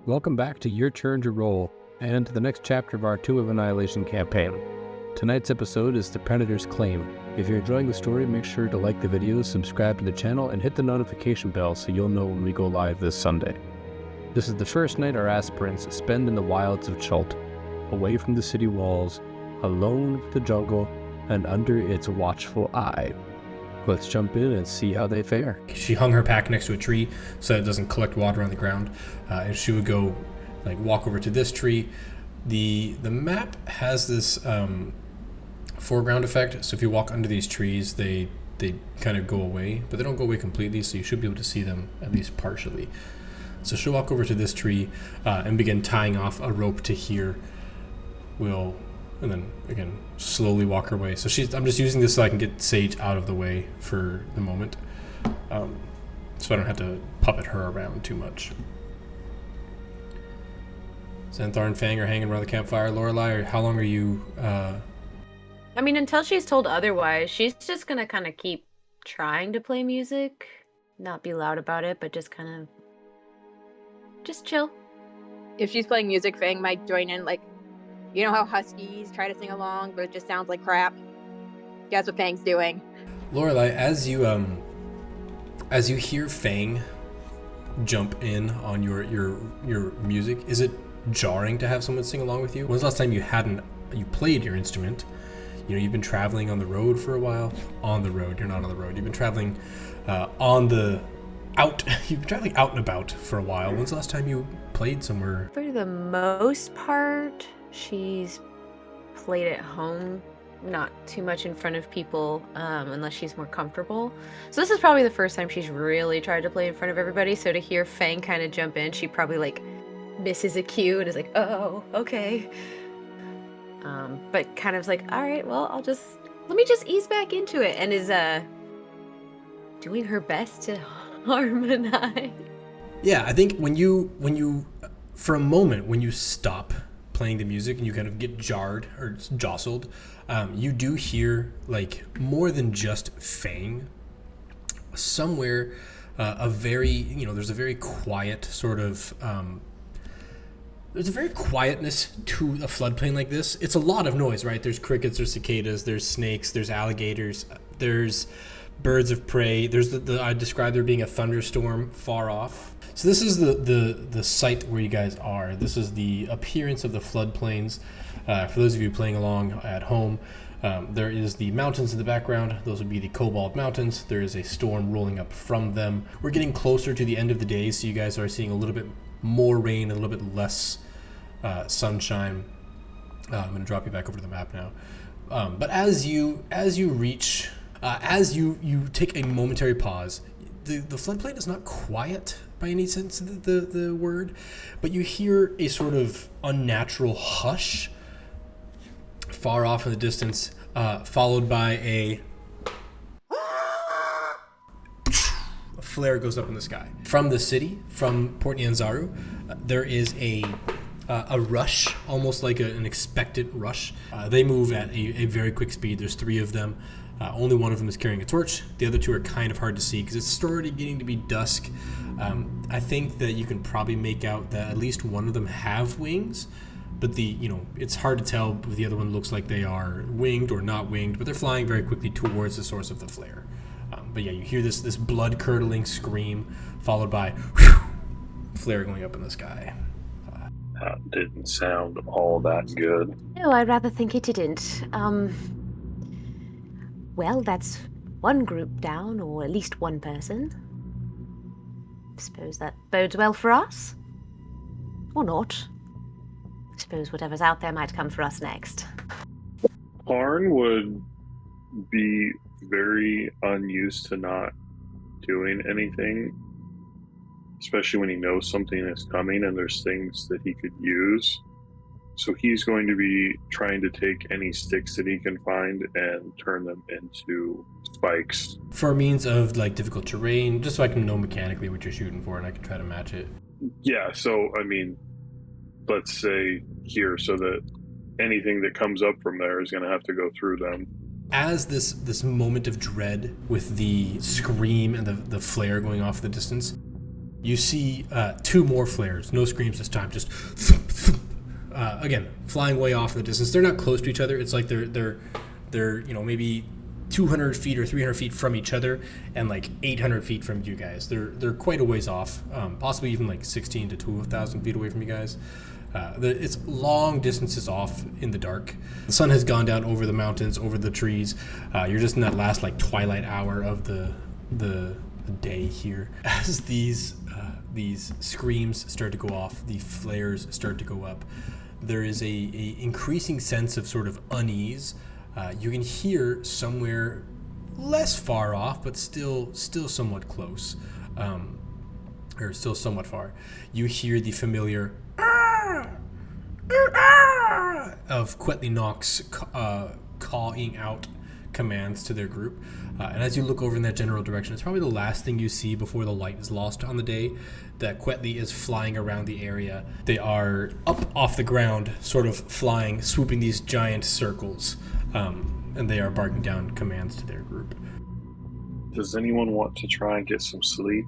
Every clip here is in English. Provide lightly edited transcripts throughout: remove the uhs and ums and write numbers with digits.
Welcome back to Your Turn to Roll, and to the next chapter of our Two of Annihilation campaign. Tonight's episode is The Predator's Claim. If you're enjoying the story, make sure to like the video, subscribe to the channel, and hit the notification bell so you'll know when we go live this Sunday. This is the first night our aspirants spend in the wilds of Chult, away from the city walls, alone with the jungle, and under its watchful eye. Let's jump in and see how they fare. She hung her pack next to a tree so that it doesn't collect water on the ground. And she would go, walk over to this tree. The map has this foreground effect. So if you walk under these trees, they kind of go away, but they don't go away completely. So you should be able to see them at least partially. So she'll walk over to this tree and begin tying off a rope to here. And then again, slowly walk her way. So I'm just using this so I can get Sage out of the way for the moment, so I don't have to puppet her around too much. Xanthar and Fang are hanging around the campfire. Lorelei, how long are you? Until she's told otherwise, she's just gonna kind of keep trying to play music, not be loud about it, but just kind of just chill. If she's playing music, Fang might join in, you know how huskies try to sing along, but it just sounds like crap? That's what Fang's doing. Lorelei, as you hear Fang jump in on your music, is it jarring to have someone sing along with you? When's the last time you played your instrument? You know, you've been traveling on the road for a while. On the road, you're not on the road. You've been traveling you've been traveling out and about for a while. When's the last time you played somewhere? For the most part, she's played at home, not too much in front of people, unless she's more comfortable. So this is probably the first time she's really tried to play in front of everybody. So to hear Fang kind of jump in, she probably misses a cue and is like, oh, okay. But kind of all right, well, let me just ease back into it, and is doing her best to harmonize. Yeah, I think when you for a moment, when you stop playing the music and you kind of get jarred or jostled, you do hear more than just Fang. Somewhere, there's a very quiet sort of, there's a very quietness to a floodplain like this. It's a lot of noise, right? There's crickets, there's cicadas, there's snakes, there's alligators, there's birds of prey. There's I described there being a thunderstorm far off. So this is the site where you guys are. This is the appearance of the floodplains. For those of you playing along at home, there is the mountains in the background. Those would be the Cobalt Mountains. There is a storm rolling up from them. We're getting closer to the end of the day, so you guys are seeing a little bit more rain, a little bit less sunshine. I'm going to drop you back over to the map now. But as you reach, as you take a momentary pause, the floodplain is not quiet by any sense of the word, but you hear a sort of unnatural hush far off in the distance, followed by a flare goes up in the sky. From the city, from Port Nyanzaru, there is a rush, almost like an expectant rush. They move at a very quick speed. There's 3 of them. Only one of them is carrying a torch. The other 2 are kind of hard to see because it's already getting to be dusk. I think that you can probably make out that at least one of them have wings, but it's hard to tell if the other one looks like they are winged or not winged, but they're flying very quickly towards the source of the flare. But yeah, you hear this blood-curdling scream followed by flare going up in the sky. That didn't sound all that good. No, I'd rather think it didn't. Well, that's one group down, or at least one person. Suppose that bodes well for us? Or not. Suppose whatever's out there might come for us next. Parn would be very unused to not doing anything, especially when he knows something is coming and there's things that he could use. So he's going to be trying to take any sticks that he can find and turn them into spikes. For means of difficult terrain, just so I can know mechanically what you're shooting for and I can try to match it. Yeah, so let's say here, so that anything that comes up from there is going to have to go through them. As this moment of dread with the scream and the flare going off in the distance, You see 2 more flares. No screams this time. Just again, flying way off in the distance. They're not close to each other. It's like they're maybe 200 feet or 300 feet from each other, and like 800 feet from you guys. They're quite a ways off, possibly even like 16 to 2,000 feet away from you guys. It's long distances off in the dark. The sun has gone down over the mountains, over the trees. You're just in that last like twilight hour of the day here. As these screams start to go off, the flares start to go up, there is a increasing sense of sort of unease. You can hear somewhere less far off, but still somewhat close, or still somewhat far. You hear the familiar of Quetley Knox calling out commands to their group. And as you look over in that general direction, it's probably the last thing you see before the light is lost on the day, that Quetley is flying around the area. They are up off the ground, sort of flying, swooping these giant circles, and they are barking down commands to their group. Does anyone want to try and get some sleep?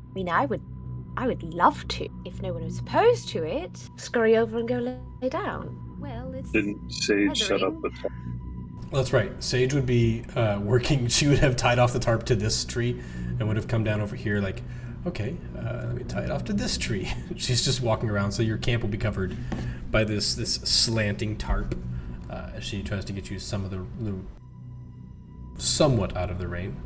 I mean, I would love to, if no one was opposed to it. Scurry over and go lay down. Well, it's... Didn't Sage set up the tarp? Well, that's right. Sage would be working. She would have tied off the tarp to this tree and would have come down over here like, okay, let me tie it off to this tree. She's just walking around, so your camp will be covered by this slanting tarp as she tries to get you some of the somewhat out of the rain.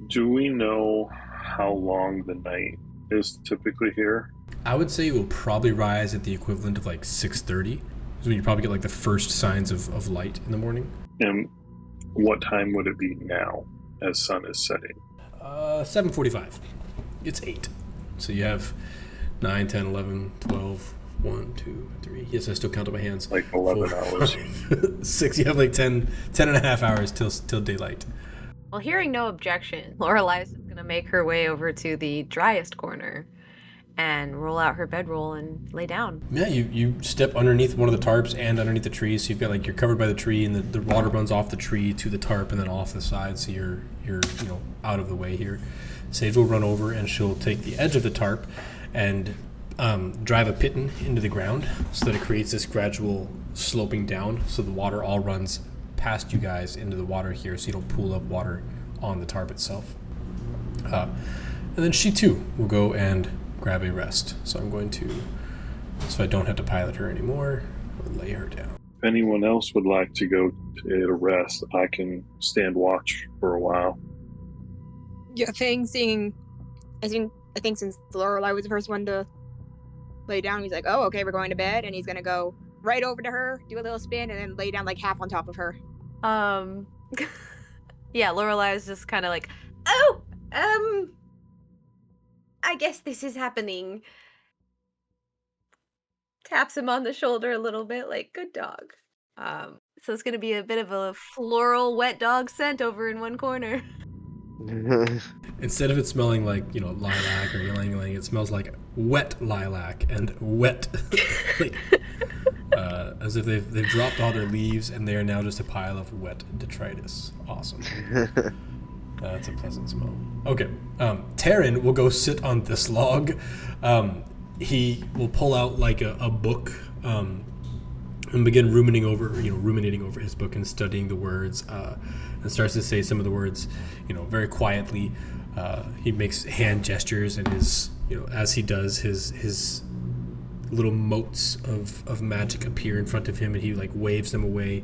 Do we know how long the night is typically here? I would say it will probably rise at the equivalent of like 6:30. So you probably get like the first signs of light in the morning. And what time would it be now as sun is setting? 7:45. It's 8. So you have 9, 10, 11, 12, 1, 2, 3. Yes, I still count on my hands. Like 11 hours. 6. You have like 10 and a half hours till daylight. Well, hearing no objection, Lorelei is going to make her way over to the driest corner and roll out her bedroll and lay down. Yeah, you step underneath one of the tarps and underneath the tree, so you've got like you're covered by the tree, and the water runs off the tree to the tarp and then off the side, so you're out of the way here. Sage will run over and she'll take the edge of the tarp and drive a piton into the ground so that it creates this gradual sloping down, so the water all runs past you guys into the water here, so you don't pool up water on the tarp itself. And then she too will go and grab a rest. So I'm going to, so I don't have to pilot her anymore, I'll lay her down. If anyone else would like to go to a rest, I can stand watch for a while. Yeah, I think since Lorelei was the first one to lay down, he's like, oh, okay, we're going to bed, and he's gonna go right over to her, do a little spin, and then lay down like half on top of her. Yeah, Lorelei is just kind of like, I guess this is happening. Taps him on the shoulder a little bit, like, good dog. So it's gonna be a bit of a floral wet dog scent over in one corner. Instead of it smelling like, lilac or ylang ylang, it smells like wet lilac and wet, like, as if they've dropped all their leaves and they are now just a pile of wet detritus. Awesome. That's a pleasant smell. Okay, Taryn will go sit on this log. He will pull out like a book and begin ruminating over his book and studying the words, and starts to say some of the words, very quietly. He makes hand gestures, and as he does, his little motes of magic appear in front of him, and he like waves them away.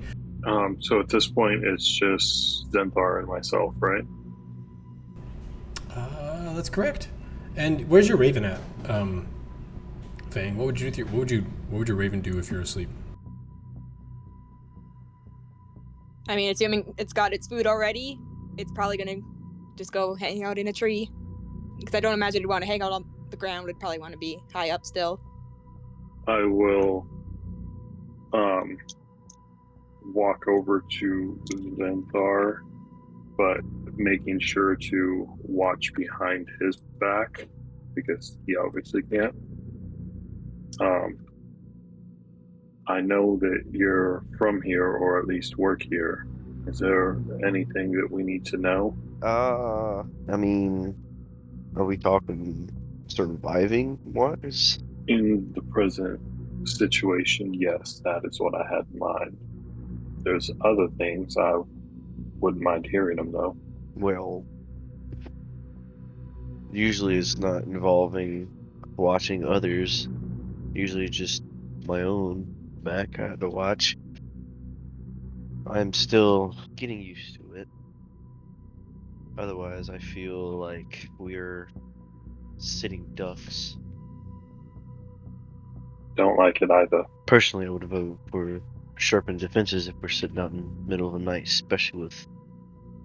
So at this point, it's just Zenthar and myself, right? That's correct. And where's your raven at, Fang? What would your raven do if you're asleep? I mean, assuming it's got its food already, it's probably gonna just go hang out in a tree. Because I don't imagine it'd want to hang out on the ground. It'd probably want to be high up still. I will walk over to Zenthar, but making sure to watch behind his back, because he obviously can't. I know that you're from here, or at least work here. Is there anything that we need to know? I mean, Are we talking surviving wise? In the present situation, yes, that is what I had in mind. There's other things I wouldn't mind hearing them though. Well, usually it's not involving watching others. Usually just my own back kind to watch. I'm still getting used to it. Otherwise, I feel like we're sitting ducks. Don't like it either. Personally, I would vote for sharpened defenses if we're sitting out in the middle of the night, especially with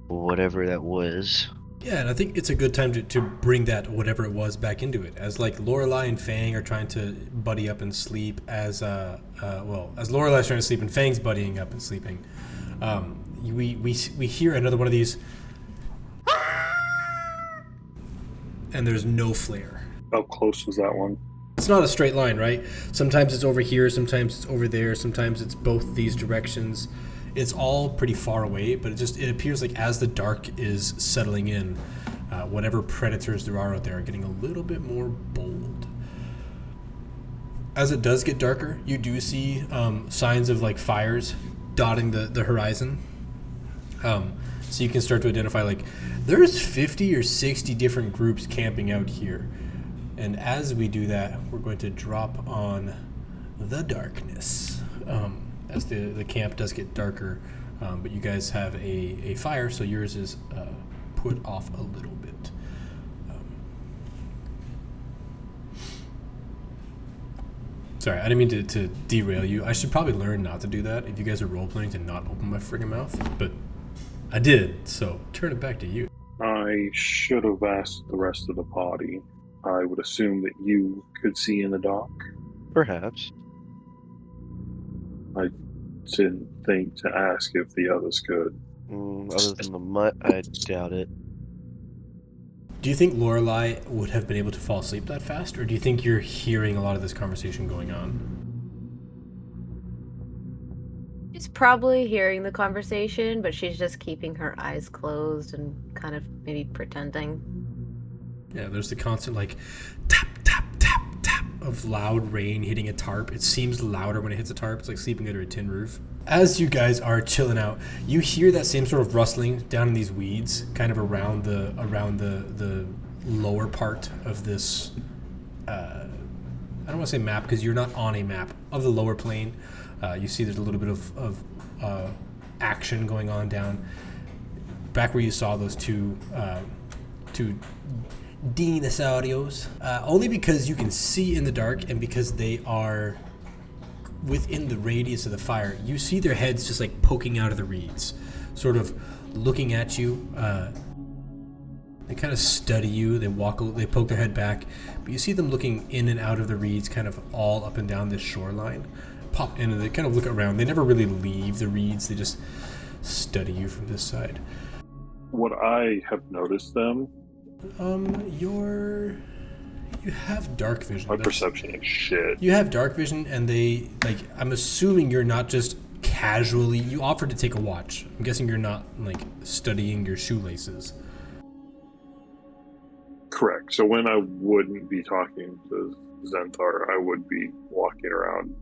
whatever that was. Yeah, and I think it's a good time to bring that whatever it was back into it. As like Lorelai and Fang are trying to buddy up and sleep, as Lorelai's trying to sleep and Fang's buddying up and sleeping. We hear another one of these, and there's no flare. How close was that one? It's not a straight line, right? Sometimes it's over here, sometimes it's over there, sometimes it's both these directions. It's all pretty far away, but it appears like as the dark is settling in, whatever predators there are out there are getting a little bit more bold. As it does get darker, you do see signs of like fires dotting the horizon. So you can start to identify like there's 50 or 60 different groups camping out here. And as we do that, we're going to drop on the darkness. As the camp does get darker, but you guys have a fire, so yours is put off a little bit. Sorry, I didn't mean to derail you. I should probably learn not to do that if you guys are role-playing, to not open my friggin' mouth, but I did, so turn it back to you. I should have asked the rest of the party. I would assume that you could see in the dark. Perhaps. I didn't think to ask if the others could. Other than the mutt, I doubt it. Do you think Lorelai would have been able to fall asleep that fast, or do you think you're hearing a lot of this conversation going on? She's probably hearing the conversation, but she's just keeping her eyes closed and kind of maybe pretending. Yeah, there's the constant like tap, tap, tap, tap of loud rain hitting a tarp. It seems louder when it hits a tarp. It's like sleeping under a tin roof. As you guys are chilling out, you hear that same sort of rustling down in these weeds, kind of around the lower part of this. I don't want to say map because you're not on a map of the lower plane. You see there's a little bit of action going on down back where you saw those two dinosaurios. Only because you can see in the dark and because they are within the radius of the fire, you see their heads just like poking out of the reeds, sort of looking at you. They kind of study you. They poke their head back, but you see them looking in and out of the reeds, kind of all up and down this shoreline. Pop in and they kind of look around. They never really leave the reeds. They just study you from this side. Would I have noticed them? You have dark vision. My perception is shit. You have dark vision, and they, like, I'm assuming you're not just casually, you offered to take a watch. I'm guessing you're not, like, studying your shoelaces. Correct. So when I wouldn't be talking to Zenthar, I would be walking around,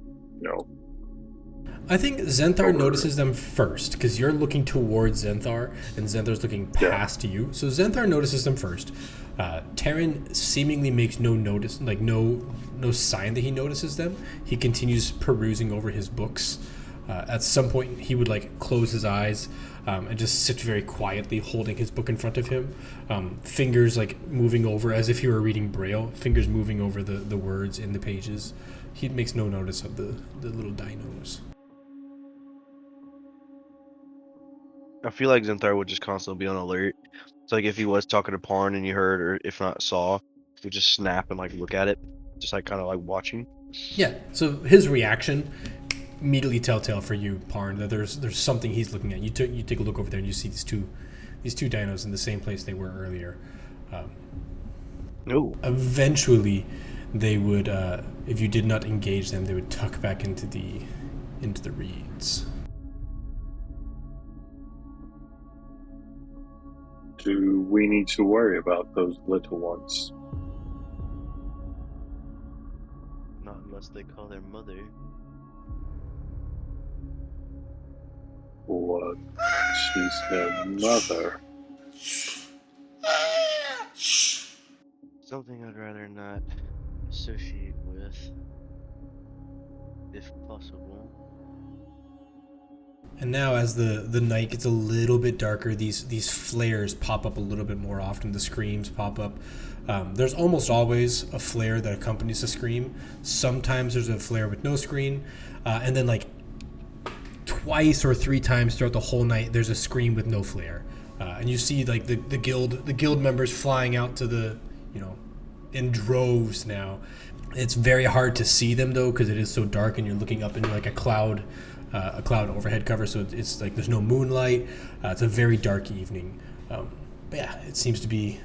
I think Zenthar notices them first, because you're looking towards Zenthar, and Zenthar's looking past you. So Zenthar notices them first. Terran seemingly makes no notice, like no sign that he notices them. He continues perusing over his books. At some point, he would like close his eyes and just sit very quietly, holding his book in front of him. Fingers like moving over as if he were reading Braille. Fingers moving over the words in the pages. He makes no notice of the little dinos. I feel like Zenthar would just constantly be on alert. It's like if he was talking to Parn and you heard, or if not saw, he would just snap and like look at it, just like kind of like watching. Yeah. So his reaction immediately telltale for you, Parn, that there's something he's looking at. You take a look over there and you see these two dinos in the same place they were earlier. No. Eventually, they would, if you did not engage them, they would tuck back into the reeds. Do we need to worry about those little ones? Not unless they call their mother. What? She's their mother. Something I'd rather not associate with, if possible. And now, as the night gets a little bit darker, these flares pop up a little bit more often. The screams pop up. There's almost always a flare that accompanies a scream. Sometimes there's a flare with no scream, and then like twice or three times throughout the whole night, there's a scream with no flare. And you see like the guild members flying out to the, in droves now. It's very hard to see them though because it is so dark and you're looking up into like a cloud overhead cover, so it's like there's no moonlight. It's a very dark evening. But yeah, it seems to be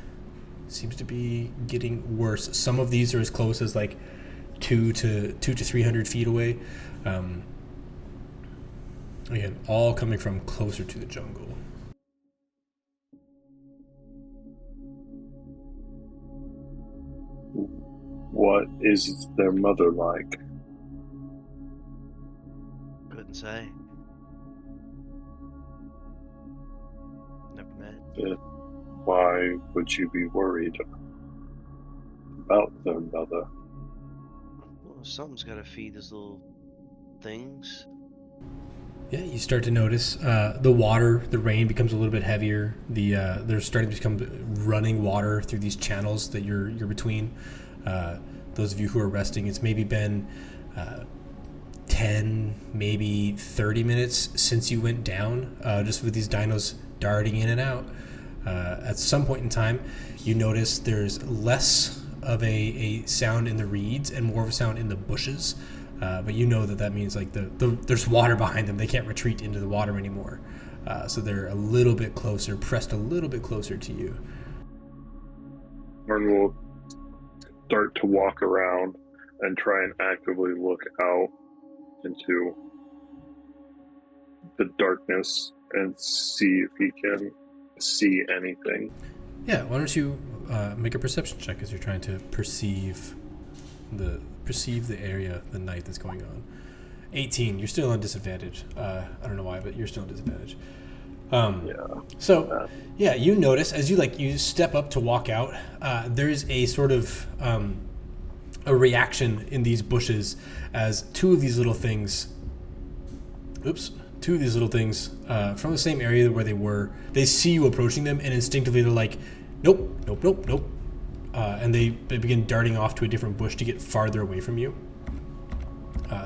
getting worse. Some of these are as close as like 200 to 300 feet away. Again, all coming from closer to the jungle. What is their mother like? Couldn't say. Never met. Why would you be worried about their mother? Well, something's gotta feed these little things. Yeah, you start to notice the water, the rain becomes a little bit heavier. There's starting to become running water through these channels that you're between. Those of you who are resting, it's maybe been 10, maybe 30 minutes since you went down, just with these dinos darting in and out. At some point in time, you notice there's less of a sound in the reeds and more of a sound in the bushes. But you know that means like there's water behind them. They can't retreat into the water anymore. So they're a little bit closer, pressed a little bit closer to you. Parn will start to walk around and try and actively look out into the darkness and see if he can see anything. Yeah, why don't you make a perception check as you're trying to perceive the area, the night that's going on. 18, you're still on disadvantage. I don't know why, but you're still on disadvantage. So, you notice as you step up to walk out, there's a sort of a reaction in these bushes as two of these little things from the same area where they were, they see you approaching them and instinctively they're like, nope. And they begin darting off to a different bush to get farther away from you.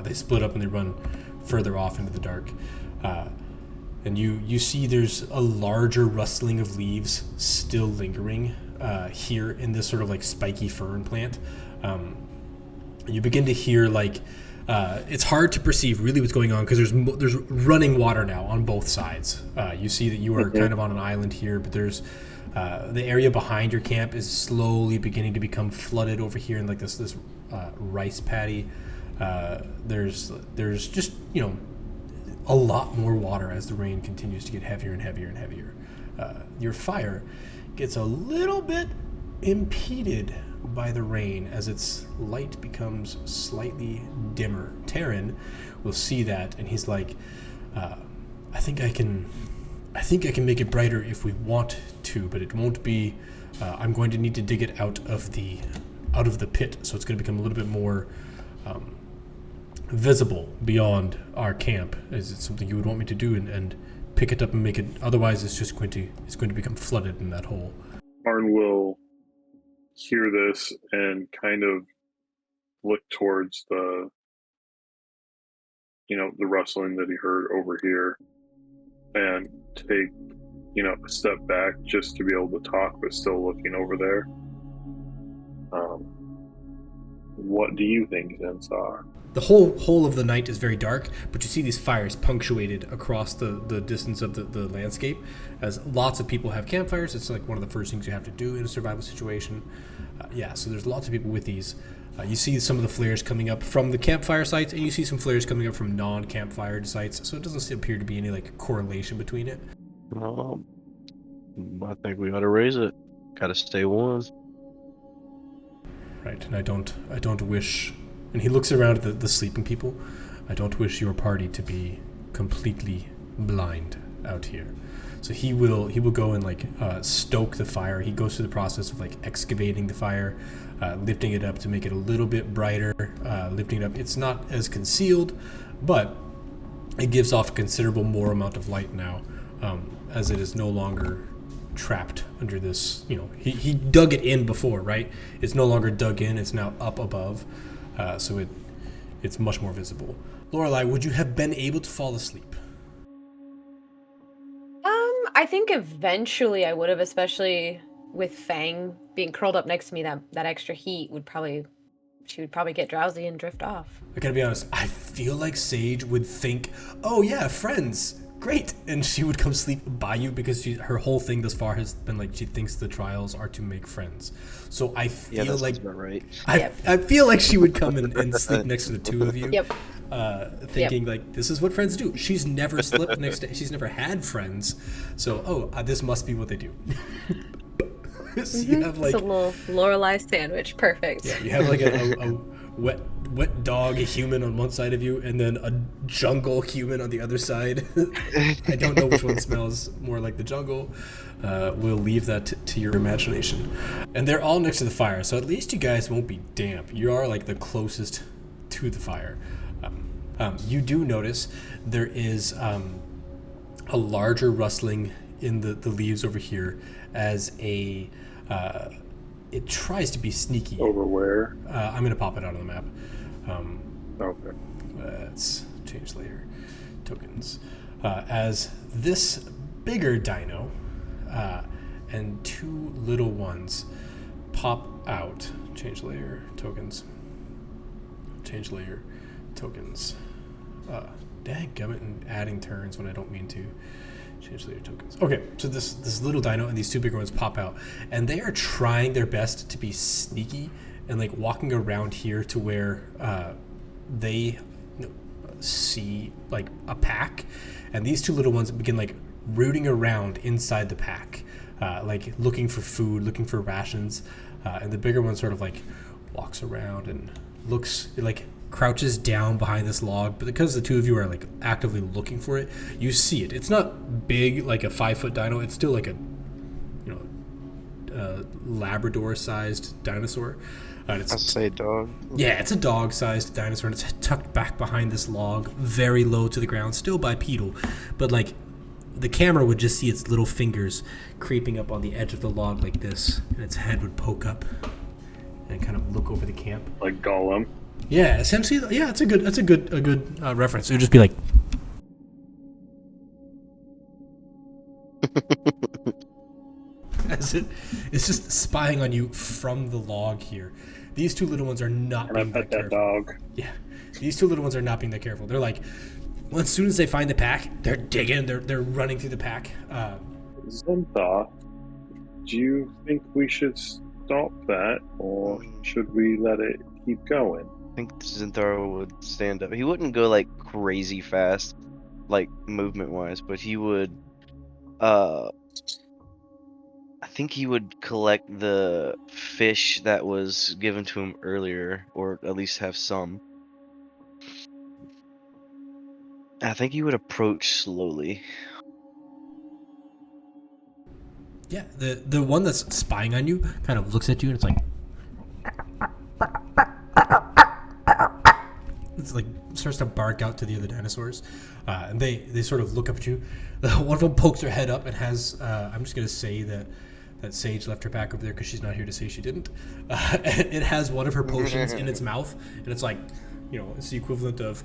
They split up and they run further off into the dark. And you see there's a larger rustling of leaves still lingering here in this sort of like spiky fern plant. You begin to hear like, it's hard to perceive really what's going on because there's running water now on both sides. You see that you are kind of on an island here, but there's the area behind your camp is slowly beginning to become flooded over here in like this rice paddy. There's just a lot more water as the rain continues to get heavier and heavier and heavier. Your fire gets a little bit impeded by the rain as its light becomes slightly dimmer. Taryn will see that and he's like, I think I can make it brighter if we want to, but it won't be. I'm going to need to dig it out of the pit, so it's going to become a little bit more visible beyond our camp. Is it something you would want me to do and pick it up and make it? Otherwise, it's going to become flooded in that hole. Parn will hear this and kind of look towards the rustling that he heard over here, and take a step back just to be able to talk, but still looking over there. What do you think things are? The whole of the night is very dark, but you see these fires punctuated across the distance of the landscape, as lots of people have campfires. It's like one of the first things you have to do in a survival situation. So there's lots of people with these. You see some of the flares coming up from the campfire sites, and you see some flares coming up from non-campfire sites, so it doesn't appear to be any like correlation between it. I think we ought to raise it. Gotta stay warm. Right, and I don't wish. And he looks around at the sleeping people. I don't wish your party to be completely blind out here. So he will go and like stoke the fire. He goes through the process of like excavating the fire, lifting it up to make it a little bit brighter, lifting it up. It's not as concealed, but it gives off a considerable more amount of light now, as it is no longer trapped under this. He dug it in before, right? It's no longer dug in. It's now up above, so it's much more visible. Lorelei, would you have been able to fall asleep? I think eventually I would have, especially with Fang being curled up next to me. That extra heat she would probably get drowsy and drift off. I gotta be honest, I feel like Sage would think, oh yeah, friends, great, and she would come sleep by you because her whole thing thus far has been like she thinks the trials are to make friends. So I feel that's about right. I feel like she would come and sleep next to the two of you. Yep. Thinking like this is what friends do. She's never slept next to. She's never had friends, so this must be what they do. So you have like it's a little Lorelei sandwich, perfect. Yeah, you have like a wet dog human on one side of you, and then a jungle human on the other side. I don't know which one smells more like the jungle. We'll leave that to your imagination. And they're all next to the fire, so at least you guys won't be damp. You are like the closest to the fire. You do notice there is a larger rustling in the leaves over here as it tries to be sneaky. Over where? I'm going to pop it out on the map. Okay. Let's change layer tokens. As this bigger dino and two little ones pop out. Change layer tokens. Change layer tokens. Dadgummit, and adding turns when I don't mean to. Change layer tokens. Okay, so this little dino and these two bigger ones pop out, and they are trying their best to be sneaky and like walking around here to where they see like a pack, and these two little ones begin like rooting around inside the pack, like looking for food, looking for rations, and the bigger one sort of like walks around and looks like crouches down behind this log, but because the two of you are like actively looking for it, you see it. It's not big like a 5-foot dino. It's still like a Labrador-sized dinosaur. I'd say dog. Yeah, it's a dog-sized dinosaur, and it's tucked back behind this log, very low to the ground, still bipedal, but like the camera would just see its little fingers creeping up on the edge of the log like this, and its head would poke up and kind of look over the camp. Like Gollum. Yeah, essentially. Yeah, that's a good reference. It would just be like. It's just spying on you from the log here. These two little ones are not being that careful. Dog. Yeah, these two little ones are not being that careful. They're like, well, as soon as they find the pack, they're digging. They're running through the pack. Zentha, do you think we should stop that, or should we let it keep going? I think Zintharo would stand up. He wouldn't go like crazy fast, like movement wise, but he would I think he would collect the fish that was given to him earlier, or at least have some. I think he would approach slowly. Yeah, the one that's spying on you kind of looks at you and it's like starts to bark out to the other dinosaurs, and they sort of look up at you. One of them pokes her head up and has I'm just gonna say that Sage left her back over there because she's not here to say she didn't. It has one of her potions in its mouth, and it's like, it's the equivalent of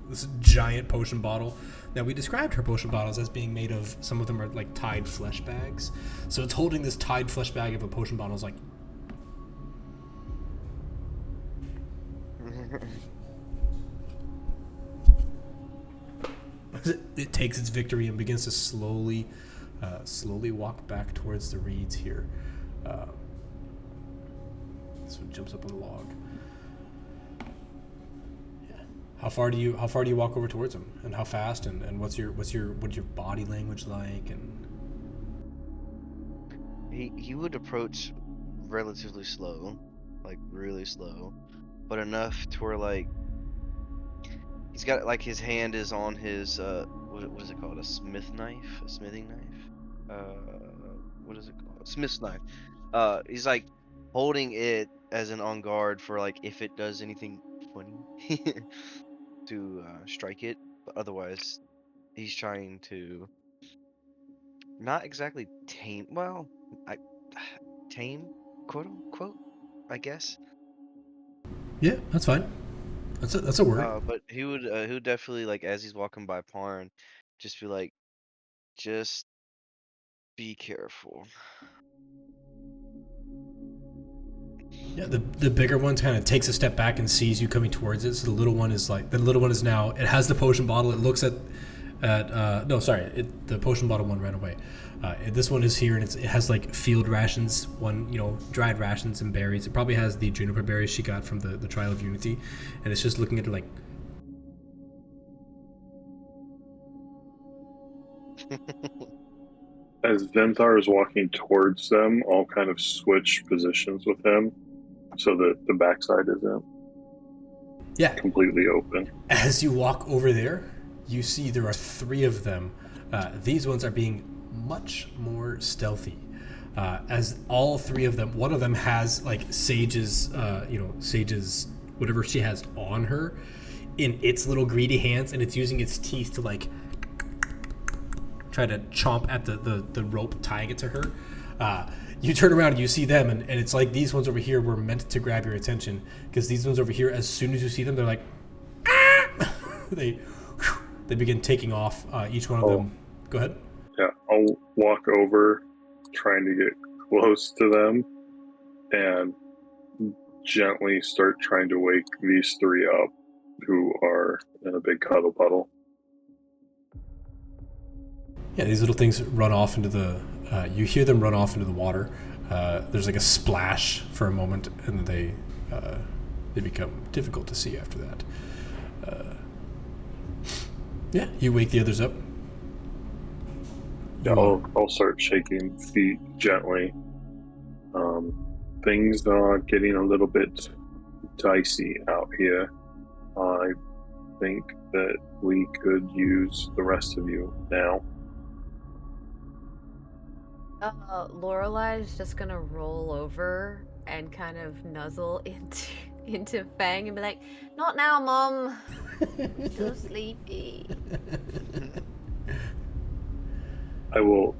this giant potion bottle. Now, we described her potion bottles as being made of, some of them are like tied flesh bags. So it's holding this tied flesh bag of a potion bottle. It's like, it takes its victory and begins to slowly walk back towards the reeds here. This one jumps up on the log. Yeah. How far do you walk over towards him, and how fast, and what's your body language like? And he would approach relatively slow, like really slow, but enough to where like he's got like his hand is on his what is it called? A smithing knife? What is it called? Smith's knife. He's like holding it as an on guard for like if it does anything funny to strike it. But otherwise, he's trying to not exactly tame. Well, I tame, quote unquote, I guess. yeah, that's fine. That's a word. But he would definitely like as he's walking by Parn, just be like, just be careful. Yeah, the bigger one kind of takes a step back and sees you coming towards it. So the little one is now. It has the potion bottle. It looks at no, sorry, the potion bottle one ran away. This one is here, and it has like field rations, dried rations and berries. It probably has the juniper berries she got from the Trial of Unity, and it's just looking at her like. As Zenthar is walking towards them, I'll kind of switch positions with him so that the backside isn't completely open. As you walk over there, you see there are 3 of them. These ones are being much more stealthy. As all 3 of them, one of them has like Sage's whatever she has on her in its little greedy hands, and it's using its teeth to like try to chomp at the rope tying it to her. You turn around and you see them, and it's like these ones over here were meant to grab your attention, because these ones over here, as soon as you see them, they're like, ah! they begin taking off. Each one of them. Go ahead. Yeah, I'll walk over, trying to get close to them, and gently start trying to wake these 3 up, who are in a big cuddle puddle. Yeah, these little things run off into the. You hear them run off into the water. There's like a splash for a moment, and then they become difficult to see after that. Yeah, you wake the others up. Yeah, I'll start shaking feet gently. Things are getting a little bit dicey out here. I think that we could use the rest of you now. Lorelai's just gonna roll over and kind of nuzzle into Fang and be like, "Not now, Mom. I'm still sleepy." I will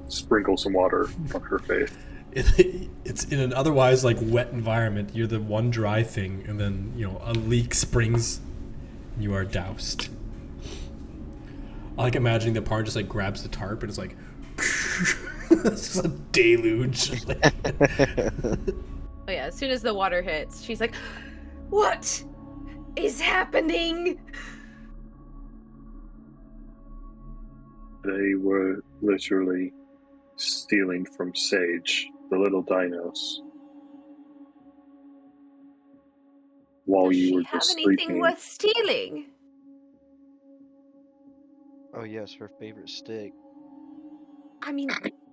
sprinkle some water on her face. It's in an otherwise like wet environment. You're the one dry thing, and then a leak springs. And you are doused. I like imagining that Parn just like grabs the tarp and it's like, it's just a deluge. Oh yeah, as soon as the water hits, she's like, "What is happening?" They were literally stealing from Sage, the little dinos, while Does you she were have just anything sleeping. worth stealing? Oh yes, her favorite stick. I mean,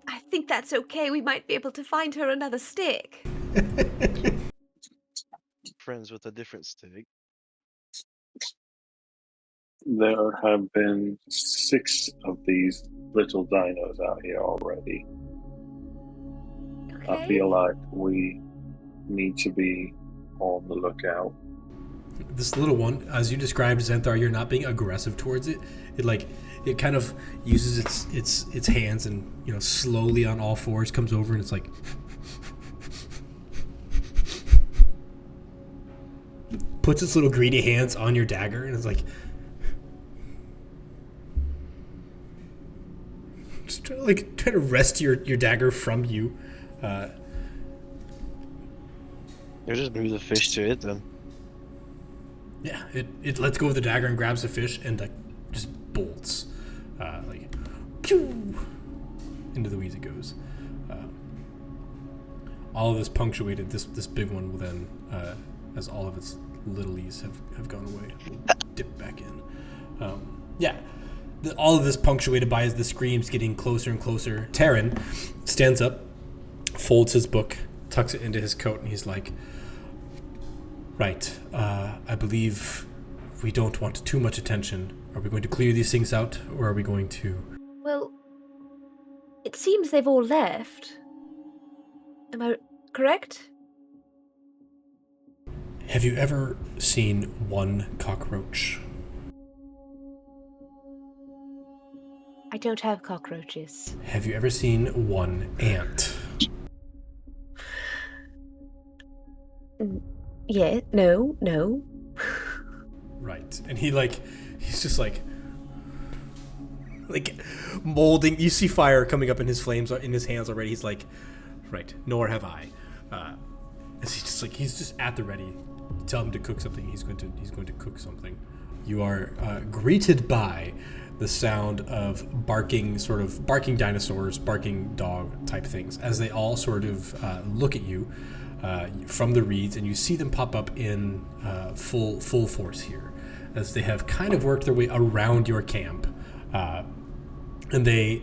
I think that's okay. We might be able to find her another stick. Friends with a different stick. There have been 6 of these little dinos out here already. Okay. I feel like we need to be on the lookout. This little one, as you described, Zenthar, you're not being aggressive towards it. It kind of uses its hands and slowly on all fours comes over and it's like puts its little greedy hands on your dagger and it's like just trying to wrest your dagger from you. You just move the fish to it then. Yeah, it lets go of the dagger and grabs the fish and just bolts, pew, into the weeds it goes. All of this punctuated. This big one will then, as all of its littlies have gone away. We'll dip back in. All of this punctuated by the screams getting closer and closer. Taryn stands up, folds his book, tucks it into his coat, and he's like, right, I believe we don't want too much attention. Are we going to clear these things out, or are we going to... Well, it seems they've all left. Am I correct? Have you ever seen one cockroach? I don't have cockroaches. Have you ever seen one ant? Yeah, no. Right. And he's just like molding. You see fire coming up in his flames in his hands already. He's like, right, nor have I. He's just at the ready. Tell him to cook something. He's going to cook something. You are greeted by the sound of barking dinosaurs, barking dog type things, as they all sort of look at you from the reeds, and you see them pop up in full force here, as they have kind of worked their way around your camp, and they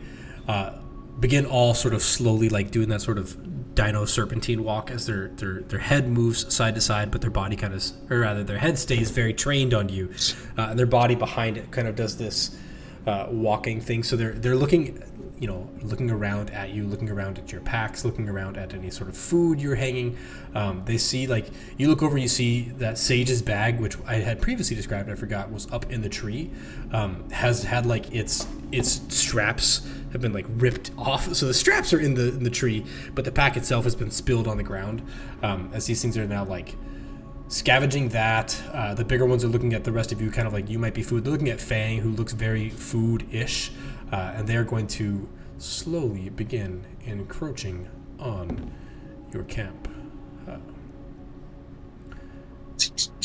begin all sort of slowly, like doing that sort of dino serpentine walk, as their head moves side to side, but their body their head stays very trained on you, and their body behind it kind of does this walking thing. So they're looking around at you, looking around at your packs, looking around at any sort of food you're hanging. They see, you look over, you see that Sage's bag, which I had previously described, I forgot, was up in the tree, has had its straps have been ripped off. So the straps are in the tree, but the pack itself has been spilled on the ground, as these things are now scavenging that. The bigger ones are looking at the rest of you, kind of you might be food. They're looking at Fang, who looks very food-ish, and they're going to slowly begin encroaching on your camp.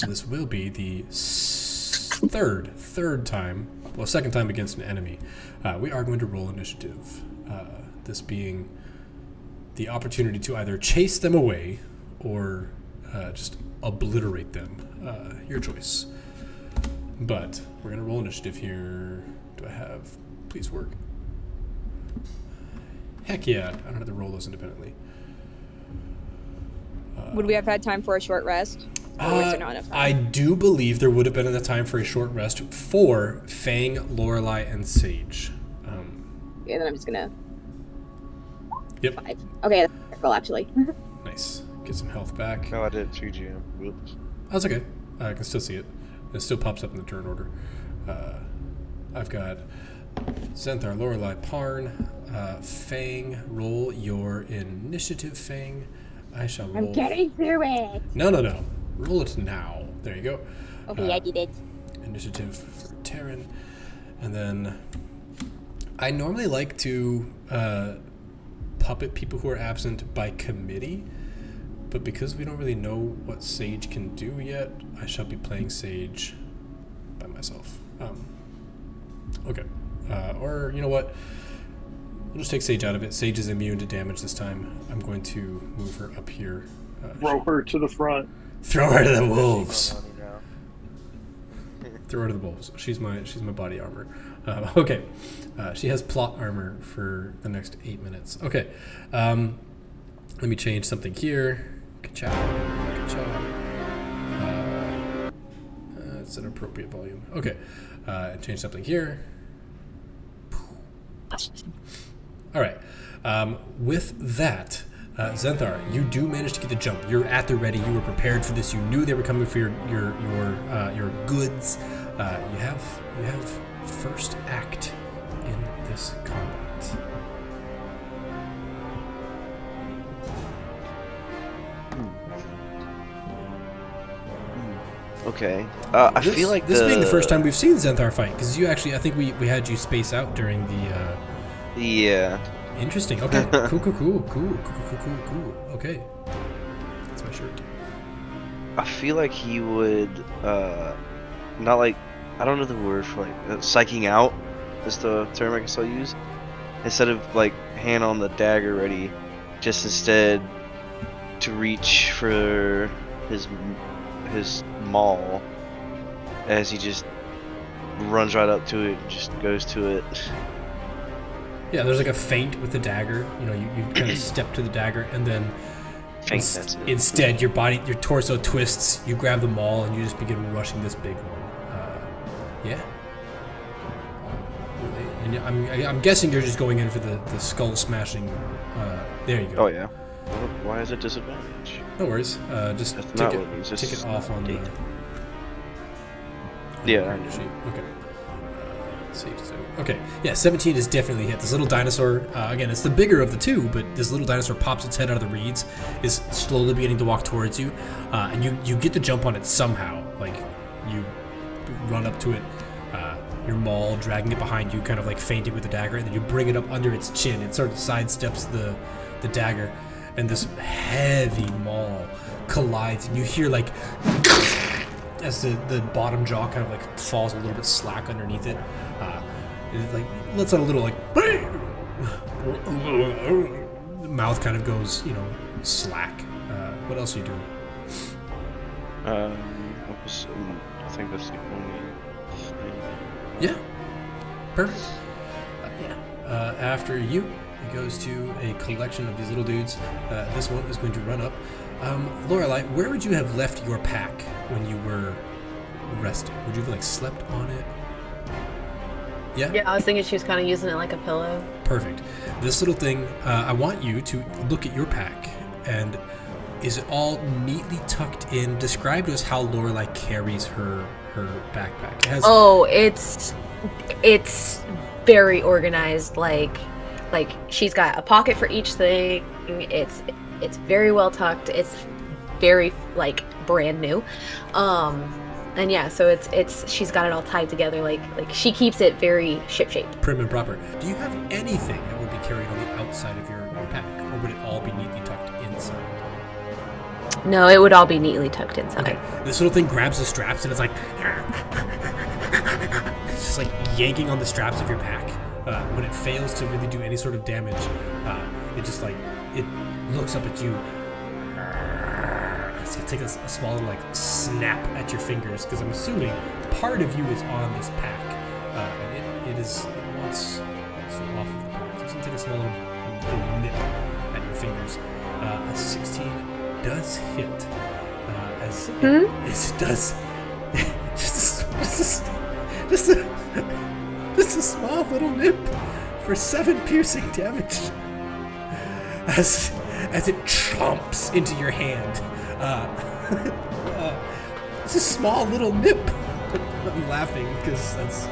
This will be the third time, second time against an enemy. We are going to roll initiative. This being the opportunity to either chase them away or just obliterate them. Your choice. But we're going to roll initiative here. Do I have... Please work. Heck yeah. I don't have to roll those independently. Would we have had time for a short rest? Or was there not enough time? I do believe there would have been enough time for a short rest for Fang, Lorelei, and Sage. Yeah, then I'm just gonna... Yep. 5. Okay, that's a roll, actually. Nice. Get some health back. No, I didn't see GM. Whoops. That's okay. I can still see it. It still pops up in the turn order. I've got Zenthar, Lorelei, Parn, Fang. Roll your initiative, Fang. I shall roll. I'm getting through it. No. Roll it now. There you go. Okay, I did it. Initiative for Taryn. And then I normally like to puppet people who are absent by committee, but because we don't really know what Sage can do yet, I shall be playing Sage by myself. Okay. Or, you know what? We'll just take Sage out of it. Sage is immune to damage this time. I'm going to move her up here. Throw her to the front. Throw her to the wolves. Throw her to the wolves. She's my body armor. Okay. She has plot armor for the next 8 minutes. Okay. Let me change something here. Ka-chow. It's an appropriate volume. Okay. Change something here. All right. With that, Zenthar, you do manage to get the jump. You're at the ready. You were prepared for this. You knew they were coming for your goods. You have first act in this combat. Okay. I feel like this being the first time we've seen Zenthar fight, because you actually, I think we had you space out during the. Yeah. Interesting. Okay. Cool. Okay. That's my shirt. I feel like he would, not I don't know the word for psyching out is the term I guess I'll use. Instead of hand on the dagger ready, just instead to reach for his his maul as he just runs right up to it and just goes to it. Yeah, there's like a feint with the dagger. You know, you kind of step to the dagger, and then That's it. instead your torso twists. You grab the maul, and you just begin rushing this big one. Yeah. And I'm guessing you're just going in for the skull smashing. There you go. Oh yeah. Why is it disadvantage? No worries. Just That's tick not it, what it means. tick It's it off on the. Yeah. character sheet. Okay. Okay, yeah, 17 is definitely hit. This little dinosaur, again, it's the bigger of the two, but this little dinosaur pops its head out of the reeds, is slowly beginning to walk towards you, and you get the jump on it somehow. Like, you run up to it, your maul dragging it behind you, kind of like feinting with the dagger, and then you bring it up under its chin. It sort of sidesteps the dagger, and this heavy maul collides, and you hear like as the bottom jaw kind of like falls a little bit slack underneath it. It like lets out a little like the mouth kind of goes, you know, slack. What else are you doing? I think that's the only thing. Yeah, perfect. After you, it goes to a collection of these little dudes. This one is going to run up. Lorelei, where would you have left your pack when you were resting? Would you have like slept on it? Yeah? Yeah, I was thinking she was kind of using it like a pillow. Perfect. This little thing, I want you to look at your pack, and is it all neatly tucked in? Describe to us how Lorelei carries her backpack. It has, it's very organized. Like she's got a pocket for each thing. It's very well tucked. It's very like brand new. And yeah, so it's she's got it all tied together. Like she keeps it very ship-shaped. prim and proper. Do you have anything that would be carried on the outside of your pack, or would it all be neatly tucked inside? No, it would all be neatly tucked inside. Okay. This little thing grabs the straps, and it's like it's just like yanking on the straps of your pack. When it fails to really do any sort of damage, it just like it looks up at you. It's gonna take a small little like snap at your fingers, because I'm assuming part of you is on this pack, and it wants off of the pack. So it's gonna take a small little nip at your fingers. A 16 does hit, as it does just a small little nip for 7 piercing damage as it chomps into your hand. It's a small little nip. I'm laughing because that's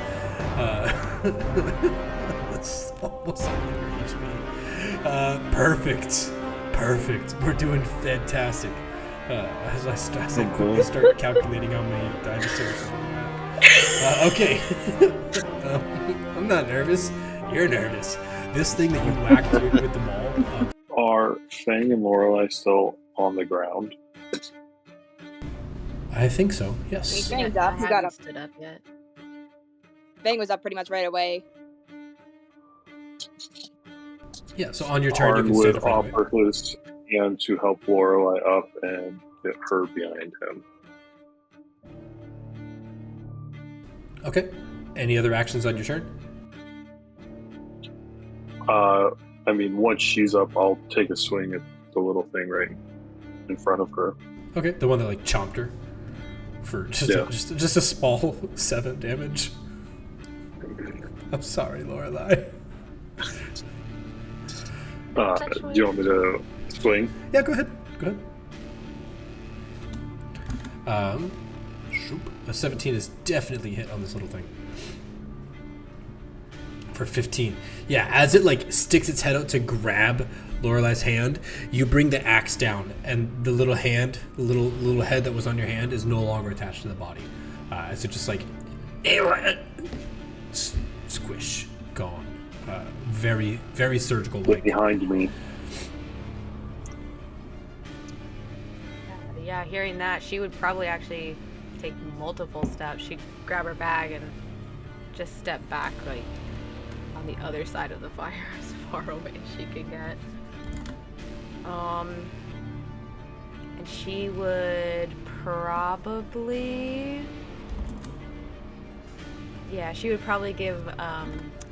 almost under HP. Perfect. We're doing fantastic. As I quickly start calculating how many dinosaurs are on that. Okay. I'm not nervous. You're nervous. This thing that you whacked with the maul. Are Fang and Lorelei still on the ground? I think so. Yes. Fang Yeah, up. He got up. stood up yet. Fang was up pretty much right away. Yeah. So on your turn, you Parn can stand would up right away. offer his hand to help Lorelei up and get her behind him. Okay. Any other actions on your turn? I mean, once she's up, I'll take a swing at the little thing right in front of her. Okay. The one that like chomped her for just a small 7 damage. I'm sorry, Lorelei. Do you want me to swing? Yeah, go ahead. A 17 is definitely hit on this little thing. For 15. Yeah, as it like sticks its head out to grab Lorelei's hand, you bring the axe down, and the little hand, the little head that was on your hand is no longer attached to the body. As it just like squish, gone. Very, very surgical. Get behind me. Yeah, hearing that, she would probably actually take multiple steps. She'd grab her bag and just step back, like on the other side of the fire, as far away as she could get. And And she would probably... Yeah, she would probably give,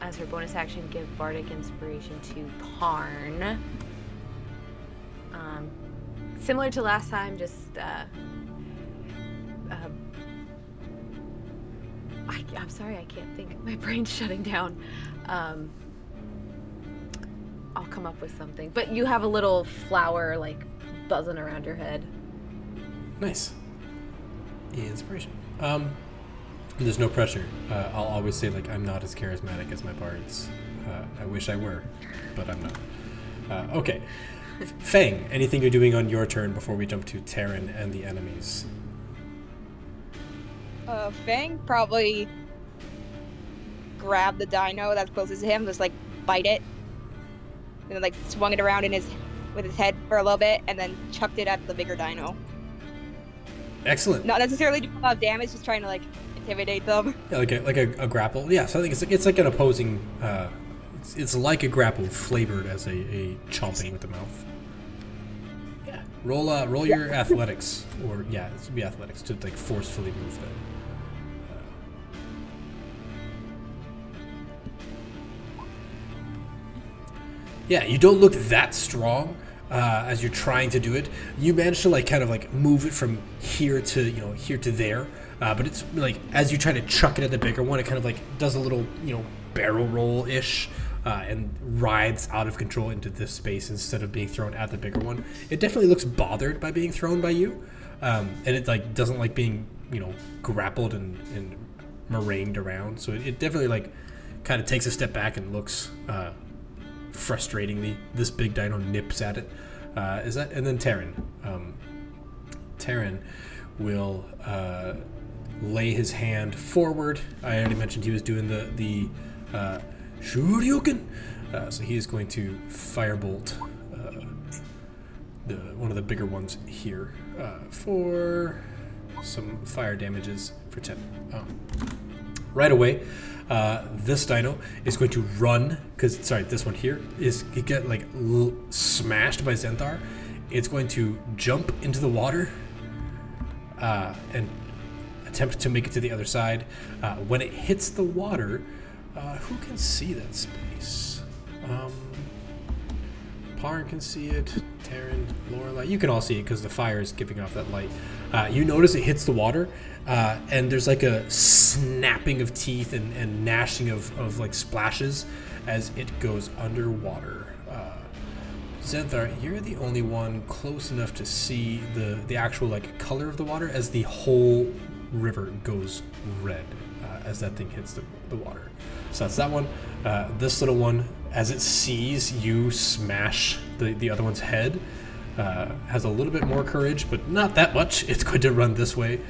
as her bonus action, give Bardic Inspiration to Parn. Similar to last time, just, I'm sorry, I can't think. My brain's shutting down. I'll come up with something. But you have a little flower, like, buzzing around your head. Nice. Inspiration. There's no pressure. I'll always say, like, I'm not as charismatic as my bards. I wish I were, but I'm not. Okay. Fang, anything you're doing on your turn before we jump to Terran and the enemies? Fang probably grab the dino that's closest to him, just like bite it, and then like swung it around with his head for a little bit, and then chucked it at the bigger dino. Excellent. Not necessarily doing a lot of damage, just trying to like intimidate them. Yeah, like a grapple. Yeah, so I think it's like an opposing. It's like a grapple flavored as a chomping with the mouth. Yeah. Roll your athletics, or yeah, it's be athletics to like forcefully move them. Yeah, you don't look that strong as you're trying to do it. You manage to like kind of like move it from here to there. But it's like as you try to chuck it at the bigger one, it kind of like does a little barrel roll ish and rides out of control into this space instead of being thrown at the bigger one. It definitely looks bothered by being thrown by you, and it like doesn't like being grappled and meringued around. So it definitely like kind of takes a step back and looks. Frustratingly, this big dino nips at it. And then Terran. Terran will lay his hand forward. I already mentioned he was doing the Shoryuken. So he is going to firebolt one of the bigger ones here for some fire damages for 10. Right away. This dino is going to run this one here is get like smashed by Zenthar. It's going to jump into the water and attempt to make it to the other side. When it hits the water, who can see that space? Parn can see it. Terran, Lorelei, you can all see it because the fire is giving off that light. You notice it hits the water, and there's like a snapping of teeth and gnashing of like splashes as it goes underwater. Zenthar, you're the only one close enough to see the actual like color of the water as the whole river goes red as that thing hits the water. So that's that one. This little one, as it sees you smash the other one's head, has a little bit more courage, but not that much. It's going to run this way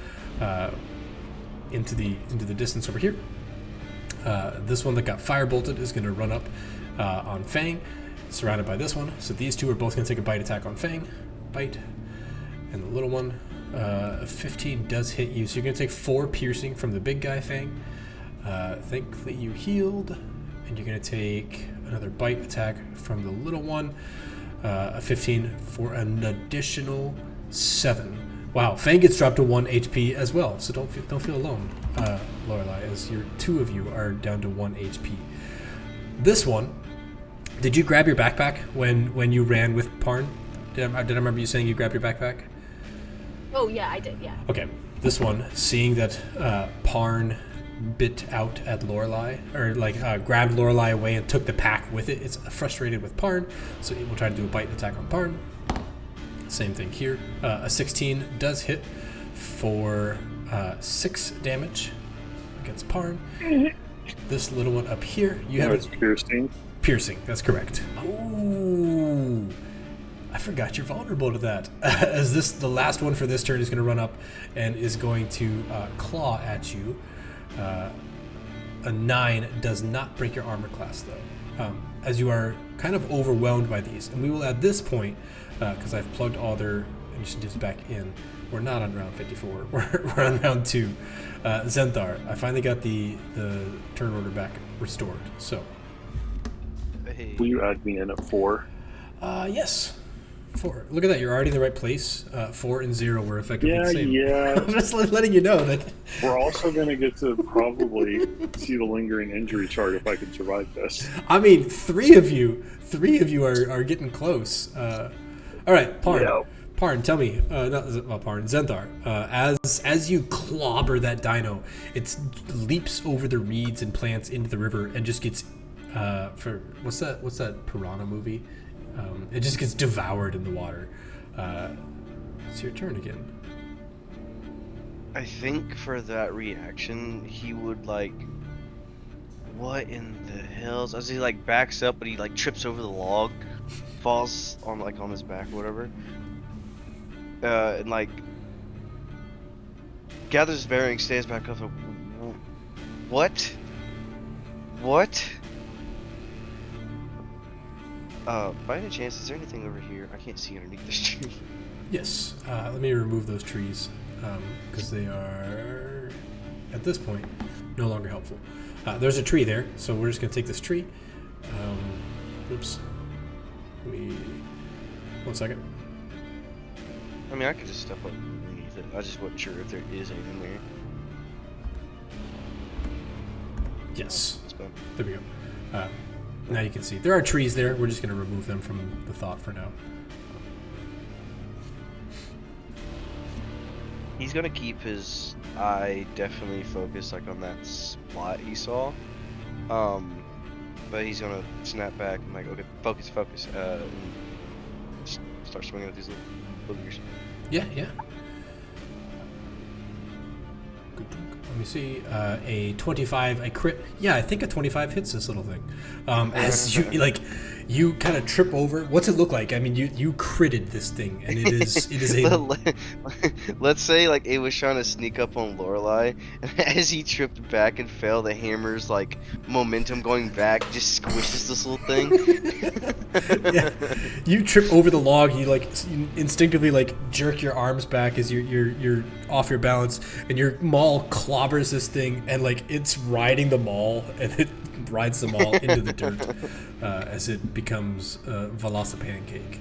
into the distance over here. This one that got firebolted is going to run up on Fang, surrounded by this one. So these two are both going to take a bite attack on Fang. Bite. And the little one, 15 does hit you. So you're going to take 4 piercing from the big guy, Fang. Thankfully you healed. And you're going to take another bite attack from the little one. A 15 for an additional 7. Wow, Fang gets dropped to 1 HP as well, so don't feel alone, Lorelei, as your 2 of you are down to 1 HP. This one, did you grab your backpack when you ran with Parn? Did I remember you saying you grabbed your backpack? Oh yeah, I did. Yeah. Okay, this one, seeing that Parn bit out at Lorelei, or like grabbed Lorelei away and took the pack with it. It's frustrated with Parn, so it will try to do a bite attack on Parn. Same thing here. A 16 does hit for 6 damage against Parn. This little one up here, you have it's piercing. Piercing, that's correct. Oh, I forgot you're vulnerable to that. As the last one for this turn is going to run up and is going to claw at you. A 9 does not break your armor class though, as you are kind of overwhelmed by these. And we will at this point, because I've plugged all their initiatives back in, we're not on round 54, we're on round 2. Zenthar, I finally got the turn order back restored, so. Hey. Will you add me in at 4? Yes. 4. Look at that. You're already in the right place. 4 and 0 were effectively the same. Yeah. I'm just letting you know that. We're also going to get to probably see the lingering injury chart if I can survive this. I mean, 3 of you are getting close. All right, Parn. Yeah. Parn, tell me, Parn, Zenthar, as you clobber that dino, it leaps over the reeds and plants into the river and just gets, what's that piranha movie? It just gets devoured in the water. It's your turn again. I think for that reaction, he would like, what in the hells? As he like backs up, but he like trips over the log, falls on his back or whatever, and like gathers his bearings, stays back up. What? By any chance, is there anything over here? I can't see underneath this tree. Yes. Let me remove those trees because they are, at this point, no longer helpful. There's a tree there, so we're just going to take this tree. Oops. Let me... 1 second. I mean, I could just step up underneath it. I just wasn't sure if there is anything there. Yes. That's fine. There we go. Now you can see. There are trees there. We're just going to remove them from the thought for now. He's gonna keep his eye definitely focused like on that spot he saw. But he's gonna snap back and like, okay, focus, and just start swinging at these little boogers. Yeah. Let me see. A 25, a crit. Yeah, I think a 25 hits this little thing. As you kind of trip over. What's it look like? I mean, you critted this thing, and it is a. Let's say like it was trying to sneak up on Lorelei, and as he tripped back and fell, the hammer's like momentum going back just squishes this little thing. Yeah. You trip over the log. You instinctively jerk your arms back as you're off your balance, and your maul clobbers this thing, and it's riding the maul, and it rides the maul into the dirt as it becomes a velocipancake.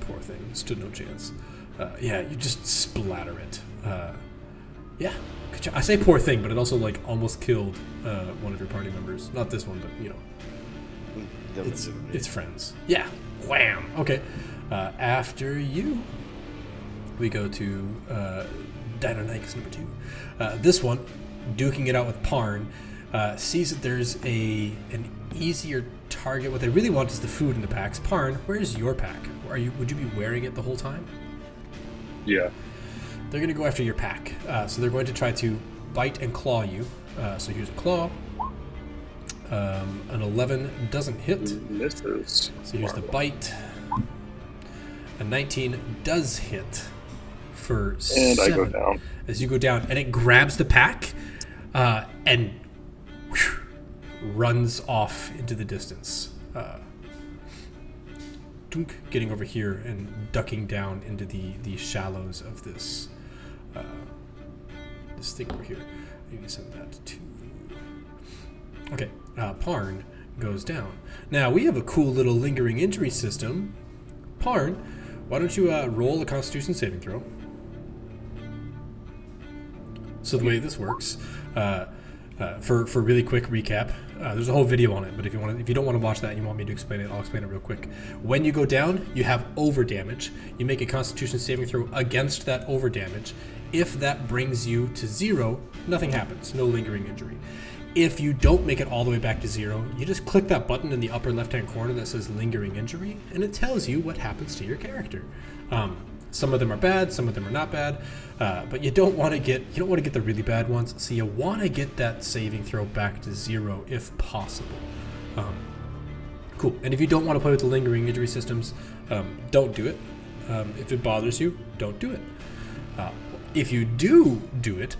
Poor thing, stood no chance. You just splatter it. Yeah, good job. I say poor thing, but it also almost killed one of your party members. Not this one, but it's friends. Yeah, wham. Okay, after you, we go to Deinonychus number 2. This one, duking it out with Parn, sees that there's an easier target. What they really want is the food in the packs. Parn, where's your pack? Would you be wearing it the whole time? Yeah. They're going to go after your pack. So they're going to try to bite and claw you. So here's a claw. An 11 doesn't hit. Misses. So here's the bite. A 19 does hit for 7. And I go down. As you go down, and it grabs the pack and runs off into the distance. Getting over here and ducking down into the shallows of this thing over here. I need to send that to... Okay, Parn goes down. Now, we have a cool little lingering injury system. Parn, why don't you roll a Constitution saving throw? So the way this works, for really quick recap, there's a whole video on it, but if you don't want to watch that and you want me to explain it, I'll explain it real quick. When you go down, you have over damage. You make a Constitution saving throw against that over damage. If that brings you to 0, nothing happens, no lingering injury. If you don't make it all the way back to 0, you just click that button in the upper left-hand corner that says lingering injury, and it tells you what happens to your character. Some of them are bad, some of them are not bad, but you don't want to get the really bad ones. So you want to get that saving throw back to 0 if possible. Cool. And if you don't want to play with the lingering injury systems, don't do it. If it bothers you, don't do it. If you do it,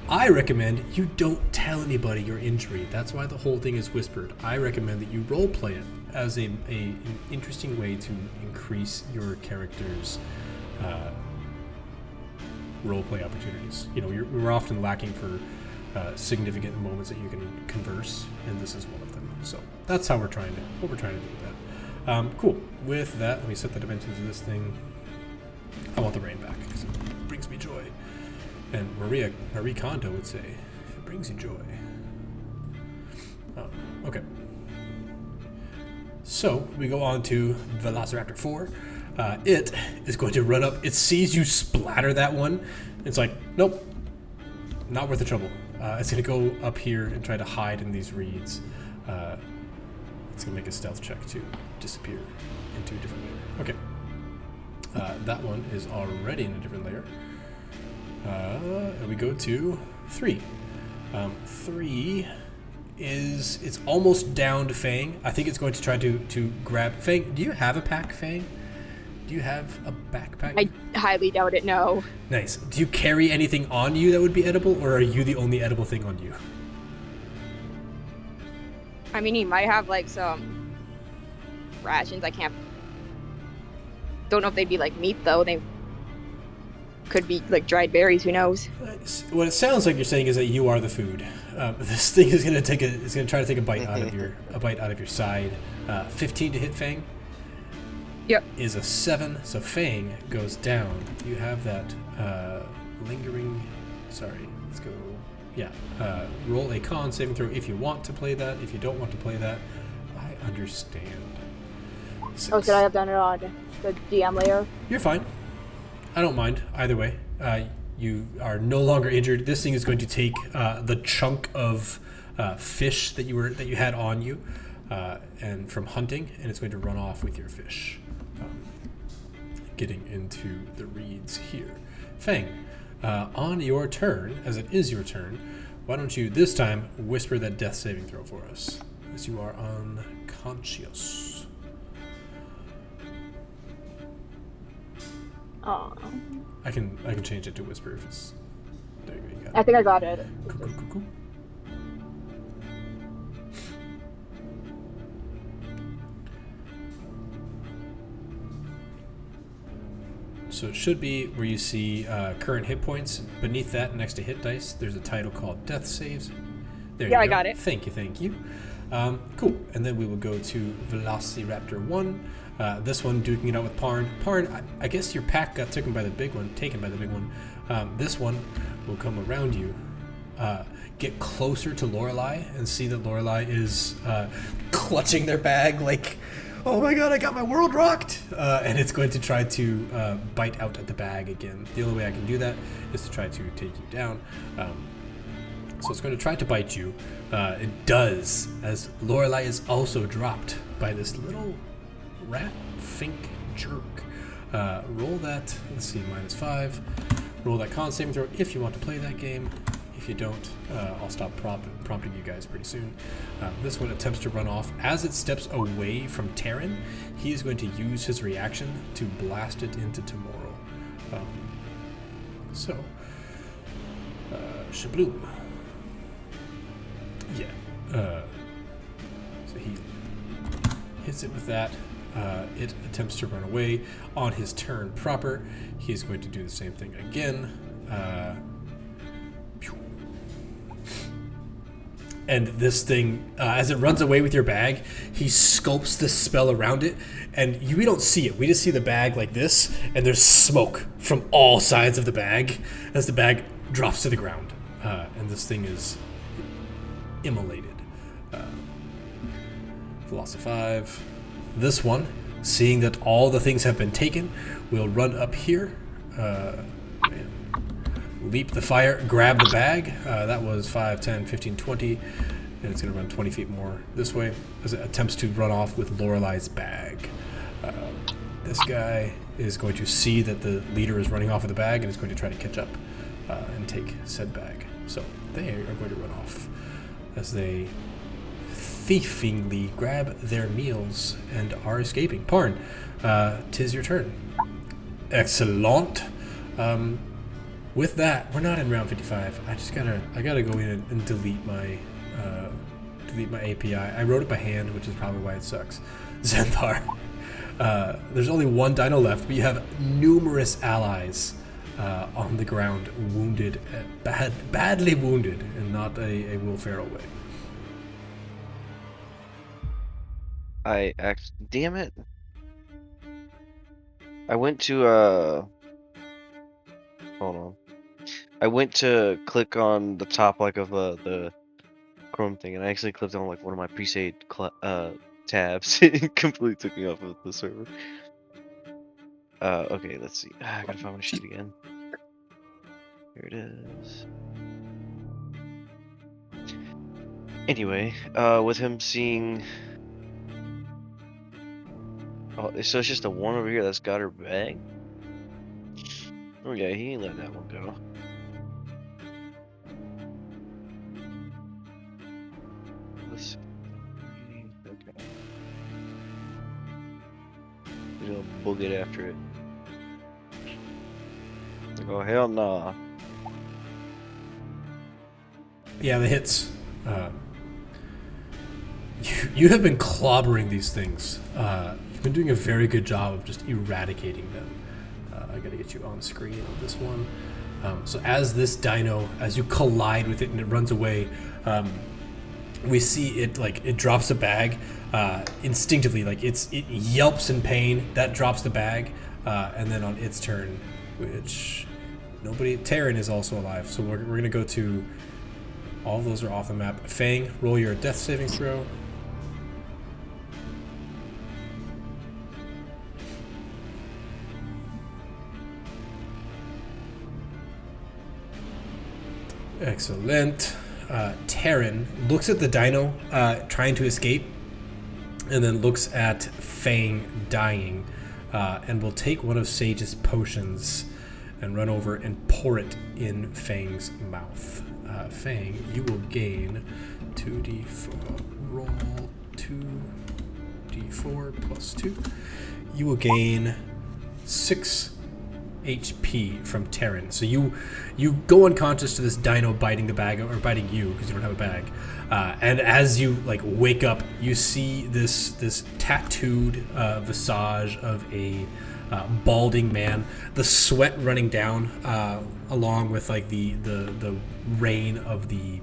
I recommend you don't tell anybody your injury. That's why the whole thing is whispered. I recommend that you role play it as an interesting way to increase your character's role play opportunities. We're often lacking for significant moments that you can converse, and this is one of them. So that's how we're trying to do Cool. With that, let me set the dimensions of this thing. I want the rain back because it brings me joy. And Marie Kondo would say, if it brings you joy. Oh, okay. So we go on to Velociraptor 4. It is going to run up. It sees you splatter that one. It's like, nope, not worth the trouble. It's going to go up here and try to hide in these reeds. It's going to make a stealth check to disappear into a different layer. Okay. That one is already in a different layer. And we go to 3. 3 is, it's almost down to Fang. I think it's going to try to grab Fang. Do you have a pack, Fang? Do you have a backpack? I highly doubt it, no. Nice. Do you carry anything on you that would be edible, or are you the only edible thing on you? I mean, he might have like some rations. I don't know if they'd be like meat though. They could be like dried berries. Who knows? What it sounds like you're saying is that you are the food. This thing is going to try to take a bite out of your side. 15 to hit Fang. Yep. Is a 7, so Fang goes down. You have that lingering. Sorry, let's go. Yeah. Roll a con saving throw if you want to play that. If you don't want to play that, I understand. 6. Oh, should I have done it on the DM layer? You're fine. I don't mind either way. You are no longer injured. This thing is going to take the chunk of fish that you had on you, and from hunting, and it's going to run off with your fish. Getting into the reeds here. Fang, on your turn, as it is your turn, why don't you this time whisper that death saving throw for us, as you are unconscious. Oh. I can change it to whisper if it's. There you go. You got I think I got it. Cool. So it should be where you see current hit points. Beneath that, next to hit dice, there's a title called Death Saves. There you go. I got it. Thank you. Cool. And then we will go to Velociraptor 1. This one duking it out with Parn. Parn, I guess your pack got taken by the big one. This one will come around you, get closer to Lorelei, and see that Lorelei is clutching their bag like, oh my god, I got my world rocked! And it's going to try to bite out at the bag again. The only way I can do that is to try to take you down. So it's going to try to bite you. It does, as Lorelei is also dropped by this little rat fink jerk. Roll that, let's see, -5. Roll that con saving throw if you want to play that game. If you don't, I'll stop prompting you guys pretty soon. This one attempts to run off. As it steps away from Terran, he is going to use his reaction to blast it into tomorrow. Shabloom. Yeah. So he hits it with that. It attempts to run away. On his turn proper, he's going to do the same thing again. And this thing, as it runs away with your bag, he scopes this spell around it, and we don't see it. We just see the bag like this, and there's smoke from all sides of the bag as the bag drops to the ground. And this thing is immolated. Velocity 5. This one, seeing that all the things have been taken, will run up here, leap the fire, grab the bag. That was 5, 10, 15, 20, and it's going to run 20 feet more this way as it attempts to run off with Lorelei's bag. This guy is going to see that the leader is running off with the bag and is going to try to catch up and take said bag. So they are going to run off as they thiefingly grab their meals and are escaping. Parn, 'tis your turn. Excellent. With that, we're not in round 55. I gotta go in and delete my API. I wrote it by hand, which is probably why it sucks. Xanthar. There's only one dino left, but you have numerous allies on the ground, wounded, badly wounded, and not a Will Ferrell way. Damn it. I went to, hold on. I went to click on the top, like, of, the Chrome thing, and I actually clicked on, like, one of my pre-saved, tabs. It completely took me off of the server. Okay, let's see. I gotta find my sheet again. Here it is. Anyway, with him seeing... Oh, so it's just the one over here that's got her bag? Oh yeah, he ain't let that one go. Let's see. Okay. He's gonna book it after it. Like, oh hell nah. Yeah, the hits. You have been clobbering these things. You've been doing a very good job of just eradicating them. I gotta get you on screen on this one. So as this dino, as you collide with it and it runs away, we see it it drops a bag instinctively, it yelps in pain. That drops the bag, and then on its turn, which Taryn is also alive. So we're gonna go to. All of those are off the map. Fang, roll your death saving throw. Excellent. Taryn looks at the dino trying to escape, and then looks at Fang dying, and will take one of Sage's potions and run over and pour it in Fang's mouth. Fang, you will gain 2d4. Roll 2d4 plus 2. You will gain 6 HP from Taryn. So you go unconscious to this dino biting the bag, or biting you because you don't have a bag. And as you wake up, you see this tattooed visage of a balding man, the sweat running down along with the rain of the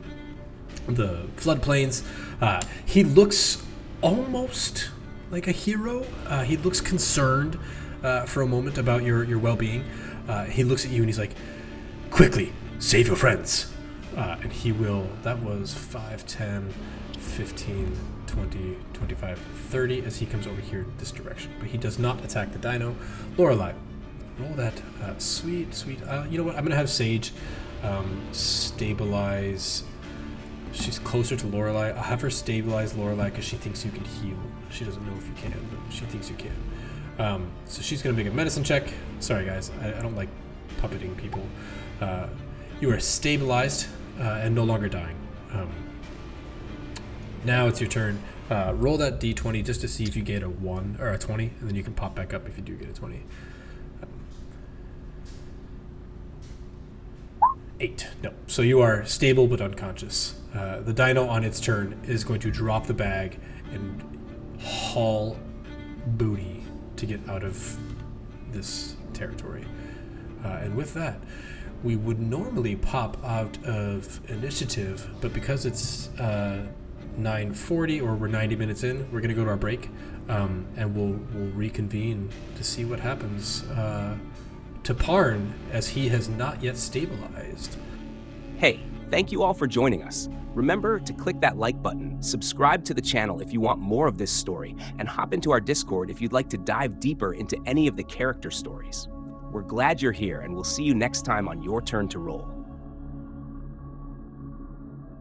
floodplains. He looks almost like a hero. He looks concerned for a moment about your well-being. He looks at you and he's like, quickly, save your friends. And he will. That was 5, 10, 15, 20, 25, 30 as he comes over here this direction. But he does not attack the dino. Lorelei, roll that sweet. You know what? I'm going to have Sage stabilize. She's closer to Lorelei. I'll have her stabilize Lorelei because she thinks you can heal. She doesn't know if you can, but she thinks you can. So she's going to make a medicine check. Sorry, guys. I don't like puppeting people. You are stabilized and no longer dying. Now it's your turn. Roll that d20 just to see if you get a 1 or a 20, and then you can pop back up if you do get a 20. 8. No. So you are stable but unconscious. The dino on its turn is going to drop the bag and haul booty to get out of this territory. And with that, we would normally pop out of initiative, but because it's 9:40 or we're 90 minutes in, we're going to go to our break, and we'll reconvene to see what happens to Parn, as he has not yet stabilized. Hey, thank you all for joining us. Remember to click that like button, subscribe to the channel if you want more of this story, and hop into our Discord if you'd like to dive deeper into any of the character stories. We're glad you're here, and we'll see you next time on Your Turn to Roll.